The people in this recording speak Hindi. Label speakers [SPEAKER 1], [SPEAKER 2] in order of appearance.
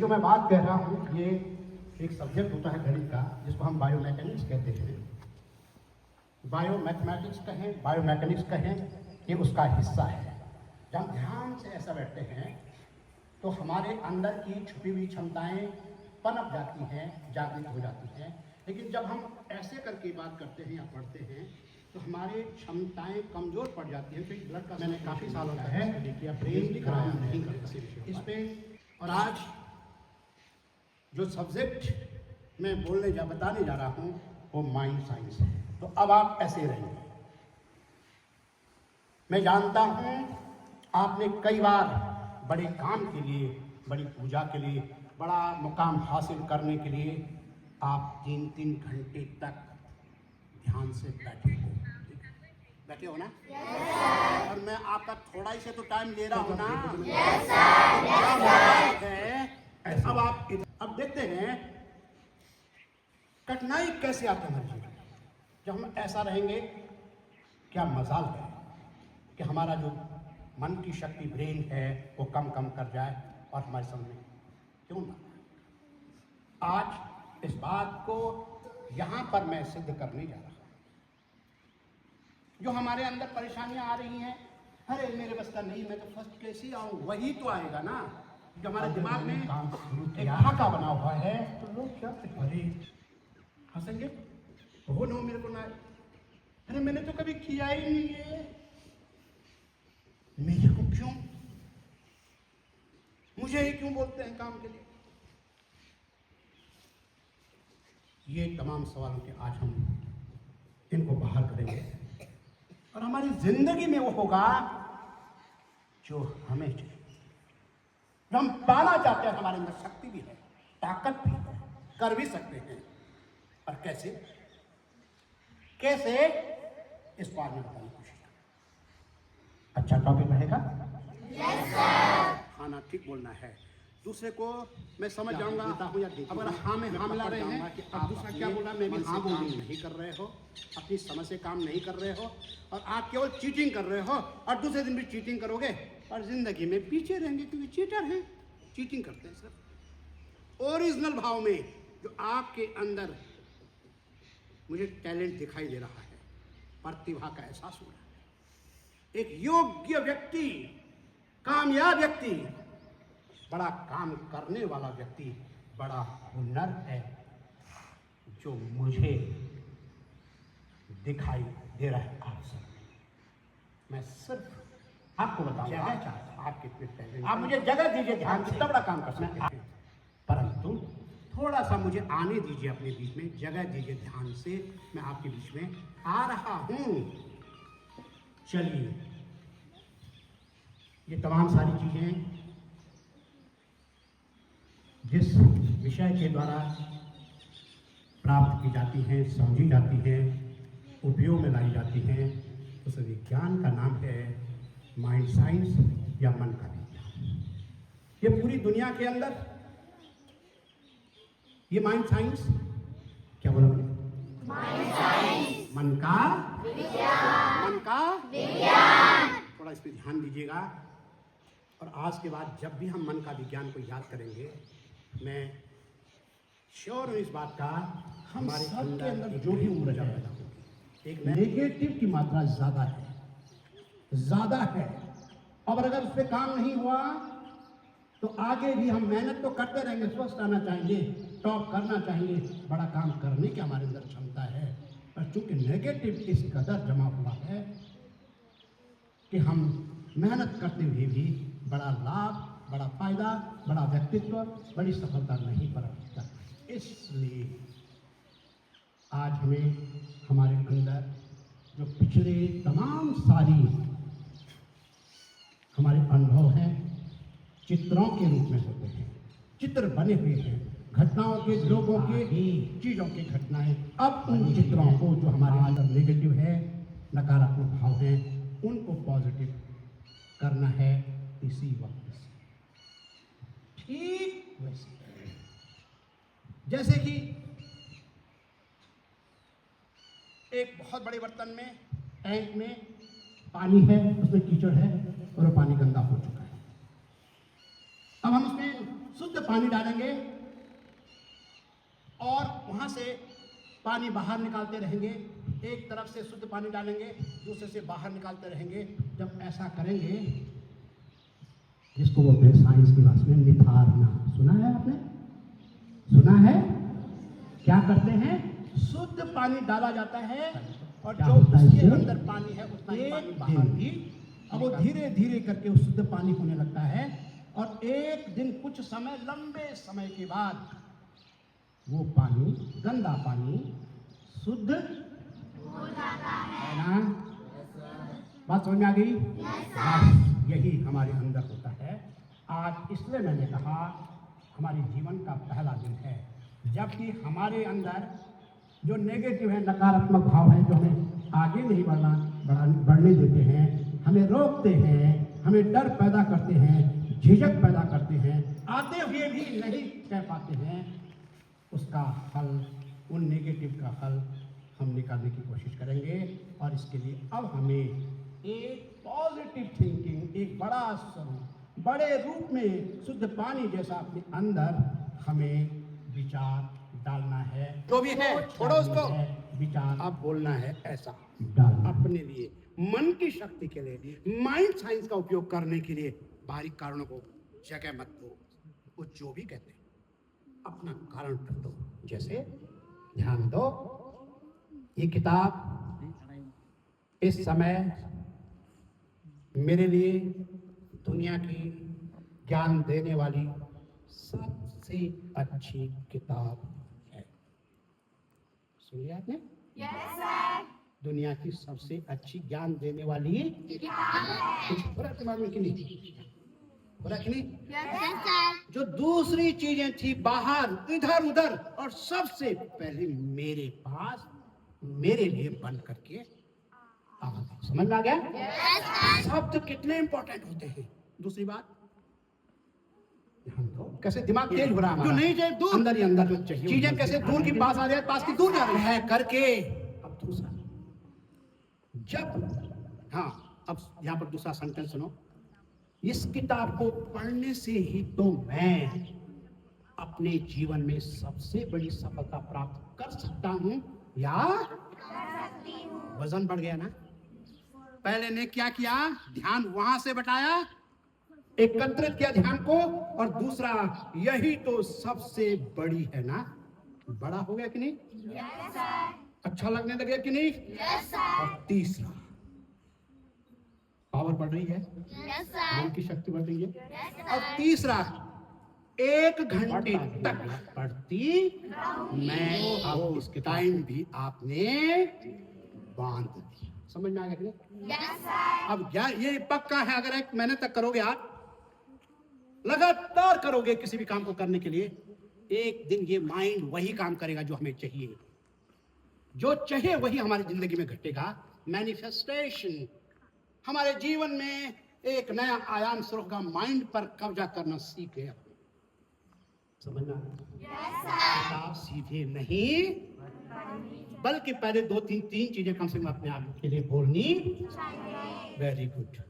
[SPEAKER 1] जो मैं बात कह रहा हूँ ये एक सब्जेक्ट होता है गणित का, जिसको हम बायोमैकेनिक्स कहते हैं। बायोमैथमेटिक्स कहें, बायोमैकेनिक्स कहें, ये उसका हिस्सा है। जब हम ध्यान से ऐसा बैठते हैं तो हमारे अंदर की छुपी हुई क्षमताएं पनप जाती हैं, जागृत हो जाती हैं। लेकिन जब हम ऐसे करके बात करते हैं या पढ़ते हैं तो हमारी क्षमताएं कमज़ोर पड़ जाती हैं। तो ब्लड का मैंने काफ़ी सालों का है देखिए, ब्रेन भी खराब नहीं करता इस पर। और आज जो सब्जेक्ट मैं बताने जा रहा हूँ वो माइंड साइंस है। तो अब आप ऐसे रहेंगे। मैं जानता हूँ आपने कई बार बड़े काम के लिए, बड़ी पूजा के लिए, बड़ा मुकाम हासिल करने के लिए आप 3-3 घंटे तक ध्यान से बैठे हो। बैठे हो ना? yes, और मैं आपका थोड़ा ही से तो टाइम ले रहा हूँ ना? yes, yes, अब आप अब देखते हैं कठिनाई कैसे आती है हमारे जीवन में। जब हम ऐसा रहेंगे, क्या मजाल है कि हमारा जो मन की शक्ति, ब्रेन है, वो कम कर जाए और हमारे सामने क्यों ना। आज इस बात को यहाँ पर मैं सिद्ध करने जा रहा हूँ। जो हमारे अंदर परेशानियां आ रही हैं, अरे मेरे बस का नहीं, मैं तो फर्स्ट कैसे आऊँ, वही तो आएगा ना। जो हमारे दिमाग में एक ढाका बना हुआ है तो लोग क्या अरे हंसेंगे, हो नो मेरे को ना, अरे मैंने तो कभी किया ही नहीं है, मेरे को क्यों, मुझे ही क्यों बोलते हैं काम के लिए। ये तमाम सवालों के आज हम इनको बाहर करेंगे और हमारी जिंदगी में वो होगा जो हमें चाहिए, जो हम पाना चाहते हैं। हमारे अंदर शक्ति भी है, ताकत भी है, कर भी सकते हैं। और कैसे कैसे इस बार में बताने की कोशिश करें। अच्छा टॉपिक रहेगा? Yes sir. खाना ठीक बोलना है, दूसरे को मैं समझ जाऊंगा। अगर हाँ में हाँ मिला रहे हैं कि आप दूसरा क्या बोला, मैं भी हाँ बोल नहीं कर रहे हो, अपनी समझ से काम नहीं कर रहे हो और आप केवल चीटिंग कर रहे हो और दूसरे दिन भी चीटिंग करोगे और जिंदगी में पीछे रहेंगे, क्योंकि चीटर हैं, चीटिंग करते हैं सर। ओरिजिनल भाव में जो आपके अंदर मुझे टैलेंट दिखाई दे रहा है, प्रतिभा का एहसास हो रहा है। एक योग्य व्यक्ति, कामयाब व्यक्ति, बड़ा काम करने वाला व्यक्ति, बड़ा हुनर है जो मुझे दिखाई दे रहा है आप सब। मैं सिर्फ आपको बताऊंगा आप कितने टैलेंट, आप मुझे जगह दीजिए, ध्यान कितना बड़ा काम कर सकते हैं, परंतु थोड़ा सा मुझे आने दीजिए अपने बीच में, जगह दीजिए ध्यान से। मैं आपके बीच में आ रहा हूं। चलिए, ये तमाम सारी चीजें जिस विषय के द्वारा प्राप्त की जाती हैं, समझी जाती हैं, उपयोग में लाई जाती हैं, उस विज्ञान का नाम है माइंड साइंस या मन का विज्ञान। ये पूरी दुनिया के अंदर ये माइंड साइंस, क्या बोला मैंने? माइंड साइंस, मन का विज्ञान, मन का विज्ञान। थोड़ा इस पर ध्यान दीजिएगा। और आज के बाद जब भी हम मन का विज्ञान को याद करेंगे, मैं श्योर हूँ इस बात का, हमारे अंदर जो भी ऊर्जा पैदा होगी, एक नेगेटिव की मात्रा ज्यादा है। और अगर उस पर काम नहीं हुआ तो आगे भी हम मेहनत तो करते रहेंगे, स्वस्थ आना चाहेंगे, टॉप करना चाहेंगे, बड़ा काम करने की हमारे अंदर क्षमता है, पर चूंकि नेगेटिव इस कदर जमा हुआ है कि हम मेहनत करते हुए भी बड़ा लाभ, बड़ा फायदा, बड़ा व्यक्तित्व, बड़ी सफलता नहीं प्राप्त कर। इसलिए आज हमें हमारे अंदर जो पिछले तमाम सारी हमारे अनुभव हैं, चित्रों के रूप में होते हैं, चित्र बने हुए हैं घटनाओं के, लोगों के, चीजों की घटनाएं। अब उन चित्रों को जो हमारे अंदर नेगेटिव है, नकारात्मक भाव है, उनको पॉजिटिव करना है इसी वक्त से। ठीक वैसे जैसे कि एक बहुत बड़े बर्तन में, टैंक में पानी है, उसमें कीचड़ है और वो पानी गंदा हो चुका है। अब हम उसमें शुद्ध शुद्ध पानी डालेंगे और वहां से पानी बाहर निकालते रहेंगे। एक तरफ से शुद्ध पानी डालेंगे, दूसरे से बाहर निकालते रहेंगे। जब ऐसा करेंगे, जिसको बोलते हैं साइंस की भाषा में निथारना, सुना है आपने? सुना है? क्या करते हैं? शुद्ध पानी डाला जाता है और जो उसके अंदर पानी है उतना ही पानी बाहर भी, अब वो धीरे धीरे करके वो शुद्ध पानी होने लगता है। और एक दिन कुछ समय, लंबे समय के बाद वो पानी, गंदा पानी शुद्ध हो जाता है ना? बात समझ में आ गई? बस यही हमारे अंदर होता है। आज इसलिए मैंने कहा हमारे जीवन का पहला दिन है, जबकि हमारे अंदर जो नेगेटिव है, नकारात्मक भाव है, जो हमें आगे नहीं बढ़ने देते हैं, हमें रोकते हैं, हमें डर पैदा करते हैं, झिझक पैदा करते हैं, आते हुए भी नहीं कह पाते हैं, उसका हल, उन नेगेटिव का हल हम निकालने की कोशिश करेंगे। और इसके लिए अब हमें एक पॉजिटिव थिंकिंग, एक बड़ा स्वरूप, बड़े रूप में शुद्ध पानी जैसा अपने अंदर हमें विचार डालना है। जो भी है छोड़ो उसको, विचार अब बोलना है ऐसा अपने लिए, मन की शक्ति के लिए, माइंड साइंस का उपयोग करने के लिए। बारीक कारणों को जगह मत दो, वो जो भी कहते हैं अपना कारण कर दो। जैसे ध्यान दो, ये किताब इस समय मेरे लिए दुनिया की ज्ञान देने वाली सबसे अच्छी किताब है। सुनिए आपने? Yes sir. दुनिया की सबसे अच्छी ज्ञान देने वाली कुछ बुरा दिमाग में कि नहीं? बुरा कि नहीं? Yes sir. जो दूसरी चीजें थी बाहर, इधर उधर, और सबसे पहले मेरे पास, मेरे लिए बंद करके आ गई। समझ में आ गया? Yes sir. शब्द कितने इंपॉर्टेंट होते हैं। दूसरी बात, कैसे दिमाग तेज हो रहा है, जो नहीं चाहिए दूर, अंदर ही अंदर जो चाहिए चीजें कैसे दूर की पास आ रही है, पास की दूर जा रही है करके। अब दूसरा, जब अब यहाँ पर दूसरा सेंटेंस सुनो, इस किताब को पढ़ने से ही तो मैं अपने जीवन में सबसे बड़ी सफलता प्राप्त कर सकता हूँ या वजन बढ़ गया ना? पहले ने क्या किया? ध्यान वहां से बटाया, एकत्रित किया ध्यान को, और दूसरा, यही तो सबसे बड़ी है ना? बड़ा हो गया कि नहीं? Yes sir. अच्छा लगने लगे कि नहीं? Yes sir. और तीसरा, पावर बढ़ रही है। Yes sir. मन की शक्ति बढ़ रही है। Yes sir. और तीसरा, 1 घंटे तक पढ़ती मैं, अब इस टाइम भी आपने बांध दिया। समझ में आ गया? Yes sir. अब ये पक्का है, अगर 1 महीने तक करोगे, आप लगातार करोगे किसी भी काम को करने के लिए, एक दिन ये माइंड वही काम करेगा जो हमें चाहिए। जो चाहिए वही हमारी जिंदगी में घटेगा। मैनिफेस्टेशन हमारे जीवन में एक नया आयाम शुरू होगा। माइंड पर कब्जा करना सीखे अपने। समझना? किताब सीधे नहीं, बल्कि पहले 2-3 चीजें कम से कम अपने आप के लिए बोलनी। Very good.